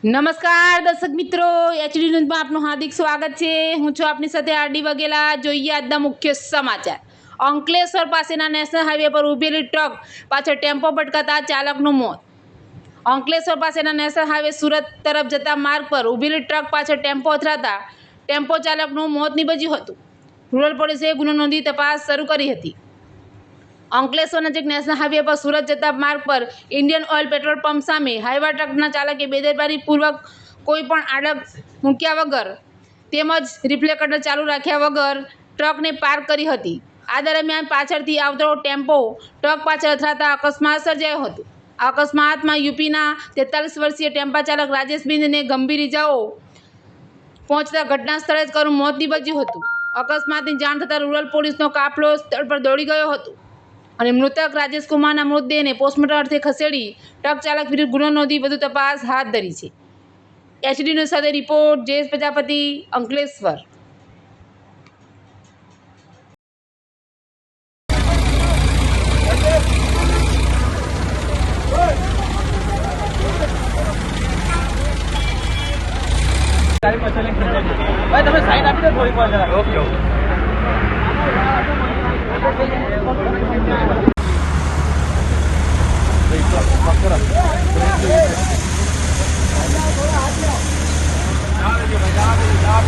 નમસ્કાર દર્શક મિત્રો, એચડી ન્યૂઝમાં આપનું હાર્દિક સ્વાગત છે। હું છું આપની સાથે આરડી વાઘેલા। જોઈએ આજના મુખ્ય સમાચાર। અંકલેશ્વર પાસેના નેશનલ હાઈવે પર ઊભેલી ટ્રક પાછળ ટેમ્પો ભટકાતા ચાલકનું મોત। અંકલેશ્વર પાસેના નેશનલ હાઈવે સુરત તરફ જતા માર્ગ પર ઊભેલી ટ્રક પાછળ ટેમ્પો અથડાતા ટેમ્પો ચાલકનું મોત નીપજ્યું હતું। રૂરલ પોલીસે ગુનો નોંધી તપાસ શરૂ કરી હતી। અંકલેશ્વર નજીક નેશનલ હાઈવે પર સુરત જતા માર્ગ પર ઇન્ડિયન ઓઇલ પેટ્રોલ પંપ સામે હાઈવા ટ્રકના ચાલકે બેદરકારીપૂર્વક કોઈ પણ આડક મૂક્યા વગર તેમજ રિફ્લેક્ટર ચાલુ રાખ્યા વગર ટ્રકને પાર્ક કરી હતી। આ દરમિયાન પાછળથી આવતો ટેમ્પો ટ્રક પાછળ અથડાતા અકસ્માત સર્જાયો હતો। આ અકસ્માતમાં યુપીના 43 વર્ષીય ટેમ્પા ચાલક રાજેશ બિંદને ગંભીર ઇજાઓ પહોંચતા ઘટના સ્થળે જ કરું મોત નીપજ્યું હતું। અકસ્માતની જાણ થતાં રૂરલ પોલીસનો કાફલો સ્થળ પર દોડી ગયો હતો અને મૃતક રાજેશ કુમારના મૃતદેહને પોસ્ટમોર્ટમ અર્થે ખસેડી ટ્રક ચાલક વિરુદ્ધ ગુનો નોંધી વધુ તપાસ હાથ ધરી છે। એચડી ન્યૂઝ સાથે રિપોર્ટ જયેશ પ્રજાપતિ, અંકલેશ્વર। ભાઈ તમે સાઈડ આપી દો થોડીક વાર જરા। Okay okay.